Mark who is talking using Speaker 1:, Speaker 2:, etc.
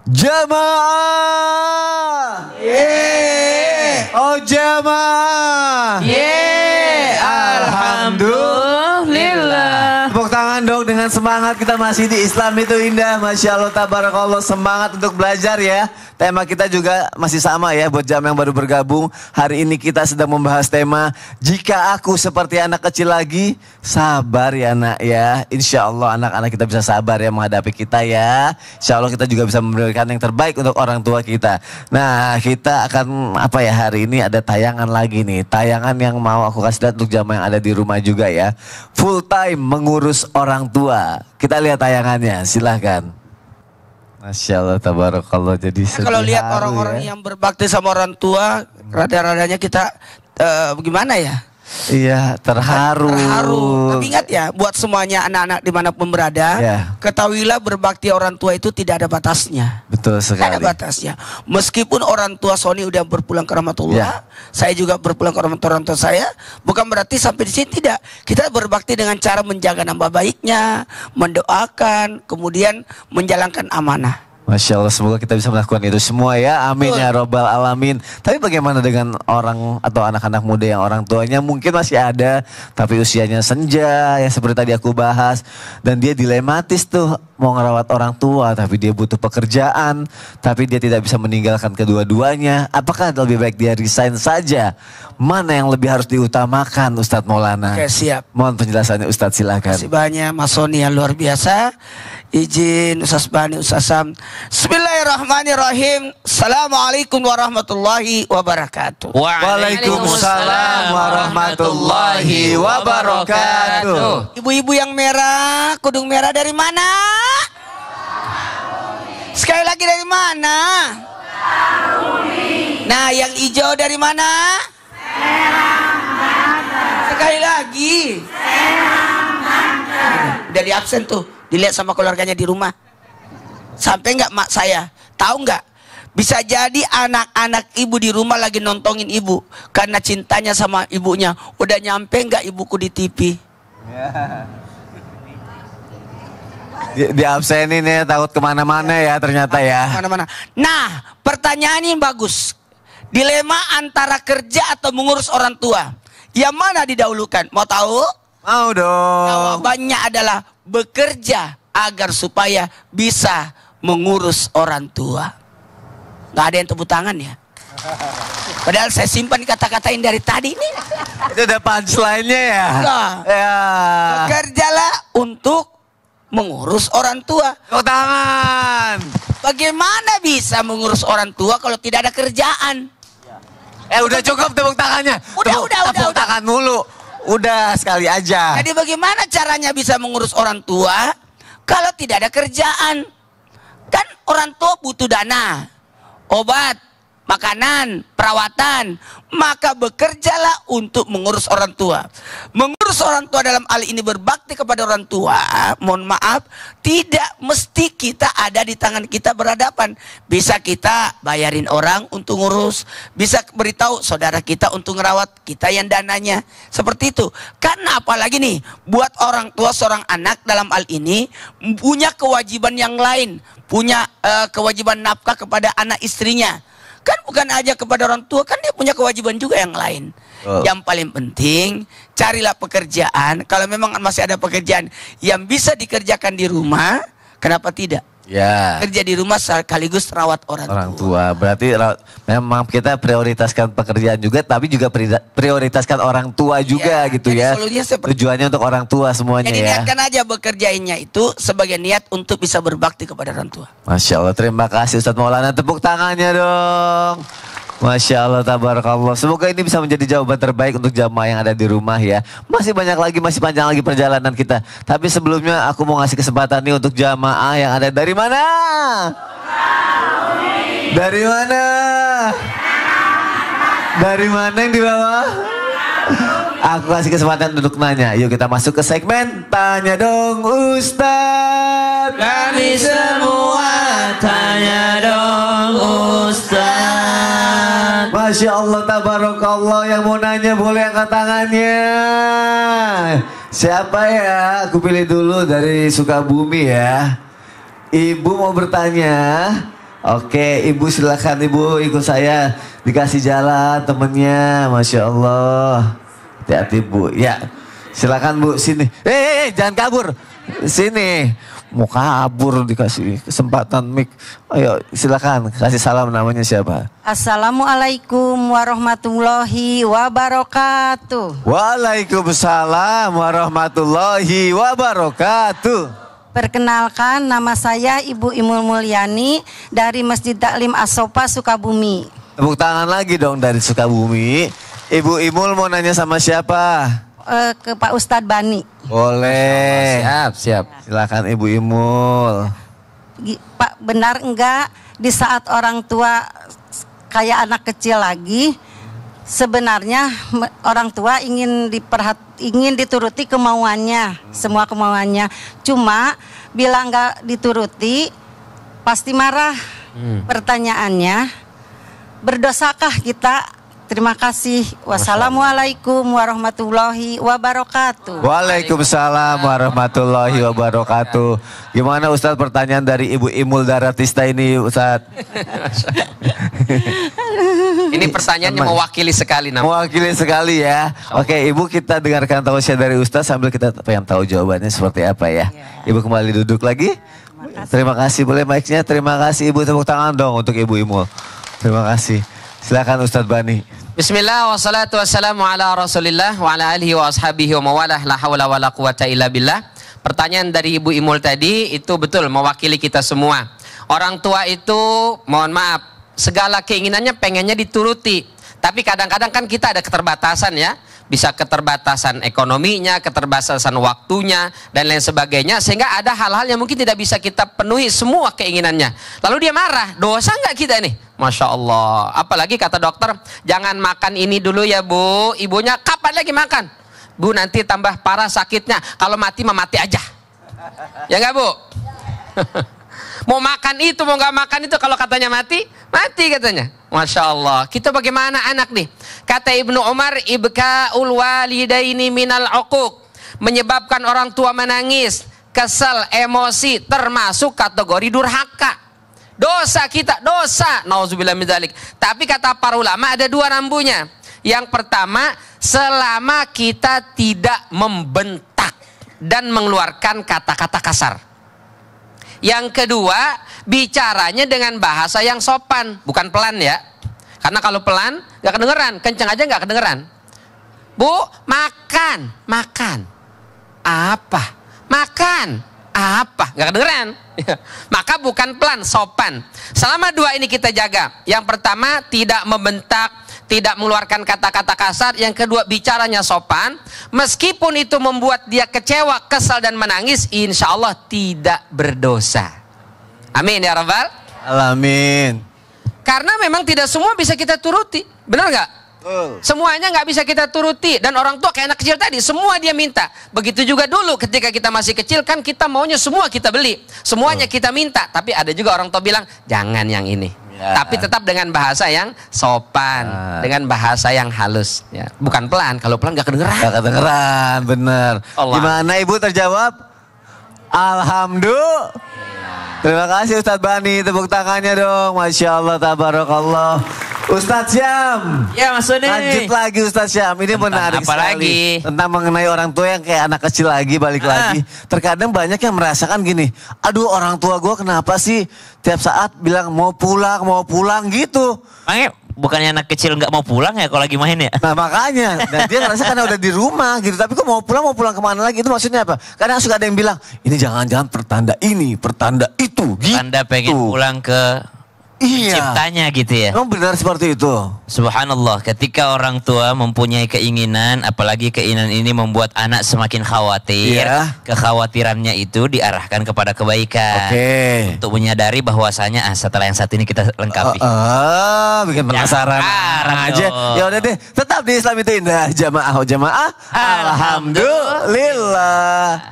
Speaker 1: Jamaah.
Speaker 2: Yeay.
Speaker 1: Oh jamaah.
Speaker 2: Yeay. Alhamdulillah.
Speaker 1: Tepuk tangan dong, dengan semangat. Kita masih di Islam itu indah. Masya Allah, tabarakallah. Semangat untuk belajar ya. Tema kita juga masih sama ya buat jamaah yang baru bergabung. Hari ini kita sedang membahas tema jika aku seperti anak kecil lagi. Sabar ya nak ya. Insya Allah anak-anak kita bisa sabar ya menghadapi kita ya. Insya Allah kita juga bisa memberikan yang terbaik untuk orang tua kita. Nah kita akan apa ya, hari ini ada tayangan lagi nih. Tayangan yang mau aku kasih lihat untuk jamaah yang ada di rumah juga ya. Full time mengurus orang tua. Kita lihat tayangannya, silahkan. Masya Allah, tabarakallah. Jadi
Speaker 2: Kalau lihat orang-orang yang berbakti sama orang tua, rada-radanya kita gimana ya?
Speaker 1: Iya, terharu.
Speaker 2: Tapi ingat ya, buat semuanya anak-anak dimanapun berada,
Speaker 1: Ya.
Speaker 2: ketahuilah berbakti orang tua itu tidak ada batasnya.
Speaker 1: Betul sekali.
Speaker 2: Tidak ada batasnya. Meskipun orang tua Sony udah berpulang ke rahmatullah,
Speaker 1: Ya.
Speaker 2: saya juga berpulang ke rahmatullah orang tua saya, bukan berarti sampai di sini tidak. Kita berbakti dengan cara menjaga nama baiknya, mendoakan, kemudian menjalankan amanah.
Speaker 1: Masya Allah, semoga kita bisa melakukan itu semua ya. Amin ya robbal alamin. Tapi bagaimana dengan orang atau anak-anak muda yang orang tuanya mungkin masih ada, tapi usianya senja, yang seperti tadi aku bahas. Dan dia dilematis tuh, mau ngerawat orang tua, tapi dia butuh pekerjaan, tapi dia tidak bisa meninggalkan kedua-duanya. Apakah lebih baik dia resign saja? Mana yang lebih harus diutamakan Ustadz Maulana?
Speaker 2: Oke, siap.
Speaker 1: Mohon penjelasannya Ustadz, silakan.
Speaker 2: Terima kasih banyak Mas Sony yang luar biasa. Izin Ustaz Bani, Ustaz Sam. Bismillahirrahmanirrahim. Assalamualaikum warahmatullahi wabarakatuh.
Speaker 1: Waalaikumsalam warahmatullahi wabarakatuh.
Speaker 2: Ibu-ibu yang merah, kudung merah dari mana? Sekali lagi dari mana? Nah, yang hijau dari mana? Sekali lagi. Udah di absen tuh. Dilihat sama keluarganya di rumah. Sampai nggak mak saya? Tahu nggak? Bisa jadi anak-anak ibu di rumah lagi nontonin ibu karena cintanya sama ibunya. Udah nyampe nggak ibuku di TV?
Speaker 1: Di absenin ya, takut kemana-mana ya ternyata ya.
Speaker 2: Mana-mana. Nah, pertanyaan ini bagus. Dilema antara kerja atau mengurus orang tua. Yang mana didahulukan? Mau tahu?
Speaker 1: Mau dong.
Speaker 2: Jawabannya adalah bekerja agar supaya bisa mengurus orang tua. Gak ada yang tepuk tangan ya. Padahal saya simpan kata-katain dari tadi nih.
Speaker 1: Itu udah punchline-nya ya.
Speaker 2: Nah,
Speaker 1: Ya.
Speaker 2: bekerjalah untuk mengurus orang tua.
Speaker 1: Tepuk tangan.
Speaker 2: Bagaimana bisa mengurus orang tua kalau tidak ada kerjaan?
Speaker 1: Udah cukup tepuk tangannya. Tepuk tangan mulu. Udah sekali aja.
Speaker 2: Jadi bagaimana caranya bisa mengurus orang tua kalau tidak ada kerjaan? Kan orang tua butuh dana, obat, makanan, perawatan. Maka bekerjalah untuk mengurus orang tua. Mengurus orang tua dalam hal ini berbakti kepada orang tua. Mohon maaf, tidak mesti kita ada di tangan kita berhadapan. Bisa kita bayarin orang untuk ngurus. Bisa beritahu saudara kita untuk ngerawat, kita yang dananya. Seperti itu. Karena apalagi nih, buat orang tua seorang anak dalam hal ini punya kewajiban yang lain. Punya kewajiban nafkah kepada anak istrinya. Kan bukan aja kepada orang tua, kan dia punya kewajiban juga yang lain. Yang paling penting, carilah pekerjaan. Kalau memang masih ada pekerjaan yang bisa dikerjakan di rumah, kenapa tidak?
Speaker 1: Ya.
Speaker 2: Kerja di rumah sekaligus rawat orang tua.
Speaker 1: Berarti memang kita prioritaskan pekerjaan juga, tapi juga prioritaskan orang tua juga gitu
Speaker 2: jadi
Speaker 1: ya. Tujuannya untuk orang tua semuanya
Speaker 2: jadi
Speaker 1: ya.
Speaker 2: niatkan aja bekerjanya itu sebagai niat untuk bisa berbakti kepada orang tua.
Speaker 1: Masya Allah, terima kasih Ustadz Maulana. Tepuk tangannya dong. Masya Allah, tabarakallah. Semoga ini bisa menjadi jawaban terbaik untuk jamaah yang ada di rumah ya. Masih banyak lagi, masih panjang lagi perjalanan kita. Tapi sebelumnya aku mau ngasih kesempatan nih untuk jamaah yang ada dari mana? Dari mana? Dari mana yang di bawah? Aku kasih kesempatan untuk nanya. Yuk kita masuk ke segmen Tanya Dong Ustadz.
Speaker 2: Kami semua tanya dong Ustadz.
Speaker 1: Masya Allah, tabarakallah. Yang mau nanya boleh angkat tangannya. Siapa ya? Aku pilih dulu dari Sukabumi ya. Ibu mau bertanya. Oke, Ibu silakan Ibu ikut saya. Dikasih jalan temennya, Masya Allah. Hati-hati Bu. Ya, silakan Bu, sini. Jangan kabur. Sini. Mau kabur dikasih kesempatan mic. Ayo silakan, kasih salam, namanya siapa?
Speaker 3: Assalamualaikum warahmatullahi wabarakatuh.
Speaker 1: Waalaikumsalam warahmatullahi wabarakatuh.
Speaker 3: Perkenalkan, nama saya Ibu Imul Mulyani dari Masjid Taklim As-Sofa Sukabumi.
Speaker 1: Tepuk tangan lagi dong dari Sukabumi. Ibu Imul mau nanya sama siapa?
Speaker 3: Ke Pak Ustadz Bani.
Speaker 1: Boleh.
Speaker 2: Siap.
Speaker 1: Silakan Ibu Imul.
Speaker 3: Pak, benar enggak di saat orang tua kayak anak kecil lagi, sebenarnya orang tua ingin dituruti kemauannya, semua kemauannya. Cuma bila enggak dituruti pasti marah. Pertanyaannya, berdosakah kita? Terima kasih. Wassalamualaikum warahmatullahi wabarakatuh.
Speaker 1: Waalaikumsalam warahmatullahi wabarakatuh. Gimana Ustadz pertanyaan dari Ibu Imul Daratista ini Ustadz?
Speaker 4: Ini pertanyaannya mewakili sekali namanya.
Speaker 1: Mewakili sekali ya. Oke Ibu, kita dengarkan tausiah dari Ustadz sambil kita pengen tahu jawabannya seperti apa ya. Ibu kembali duduk lagi. Terima kasih, boleh mic-nya. Terima kasih Ibu, tepuk tangan dong untuk Ibu Imul. Terima kasih. Silakan Ustadz Bani.
Speaker 4: Bismillah wassalatu wassalamu ala rasulillah wa ala alihi wa ashabihi wa mawalah la hawla wa la quwata illa billah. Pertanyaan dari Ibu Imul tadi itu betul mewakili kita semua. Orang tua itu mohon maaf segala keinginannya pengennya dituruti. Tapi kadang-kadang kan kita ada keterbatasan ya. Bisa keterbatasan ekonominya, keterbatasan waktunya, dan lain sebagainya. Sehingga ada hal-hal yang mungkin tidak bisa kita penuhi semua keinginannya. Lalu dia marah, dosa nggak kita nih? Masya Allah. Apalagi kata dokter, jangan makan ini dulu ya Bu. Ibunya, kapan lagi makan? Bu nanti tambah parah sakitnya. Kalau mati mah mati aja. Ya nggak Bu? Mau makan itu, mau nggak makan itu, kalau katanya mati, mati katanya. Masya Allah. Kita bagaimana anak nih? Kata Ibnu Umar, ibka'ul walidaini minal uquq. Menyebabkan orang tua menangis, kesel, emosi, termasuk kategori durhaka. Dosa kita, dosa. Nauzubillah min dzalik. Tapi kata para ulama ada dua rambunya. Yang pertama, selama kita tidak membentak dan mengeluarkan kata-kata kasar. Yang kedua, bicaranya dengan bahasa yang sopan, bukan pelan ya. Karena kalau pelan gak kedengeran, kenceng aja gak kedengeran. Bu, makan, makan. Apa? Makan. Apa? Gak kedengeran. Maka bukan pelan, sopan. Selama dua ini kita jaga. Yang pertama, tidak membentak, tidak mengeluarkan kata-kata kasar. Yang kedua, bicaranya sopan. Meskipun itu membuat dia kecewa, kesal dan menangis, insya Allah tidak berdosa. Amin ya Rabbal
Speaker 1: Alamin.
Speaker 4: Karena memang tidak semua bisa kita turuti. Benar nggak? Semuanya nggak bisa kita turuti. Dan orang tua kayak anak kecil tadi, semua dia minta. Begitu juga dulu ketika kita masih kecil, kan kita maunya semua kita beli, semuanya kita minta. Tapi ada juga orang tua bilang, jangan yang ini ya. Tapi tetap dengan bahasa yang sopan, dengan bahasa yang halus ya. Bukan pelan, kalau pelan nggak kedengeran.
Speaker 1: Gak kedengeran, bener. Gimana Ibu terjawab? Alhamdulillah. Terima kasih Ustadz Bani, tepuk tangannya dong. Masya Allah, tabarakallah. Ustadz Syam.
Speaker 2: Ya Mas Sudi.
Speaker 1: Lanjut lagi Ustadz Syam, ini menarik
Speaker 2: apa
Speaker 1: sekali.
Speaker 2: lagi?
Speaker 1: Tentang mengenai orang tua yang kayak anak kecil lagi, balik lagi. Terkadang banyak yang merasakan gini, aduh orang tua gue kenapa sih tiap saat bilang mau pulang gitu.
Speaker 2: Makanya bukannya anak kecil nggak mau pulang ya kalau lagi main ya?
Speaker 1: Nah makanya, dan dia ngerasa karena udah di rumah gitu, tapi kok mau pulang kemana lagi, itu maksudnya apa? Kadang suka ada yang bilang, ini jangan-jangan pertanda ini, pertanda itu gitu.
Speaker 2: Anda pengen pulang ke penciptanya gitu ya?
Speaker 1: Oh benar seperti itu.
Speaker 2: Subhanallah, ketika orang tua mempunyai keinginan, apalagi keinginan ini membuat anak semakin khawatir, kekhawatirannya itu diarahkan kepada kebaikan. Untuk menyadari bahwasanya setelah yang satu ini kita lengkapi.
Speaker 1: Bikin penasaran aja. Ya udah deh, tetap di Islam itu indah. Jamaah. Alhamdulillah.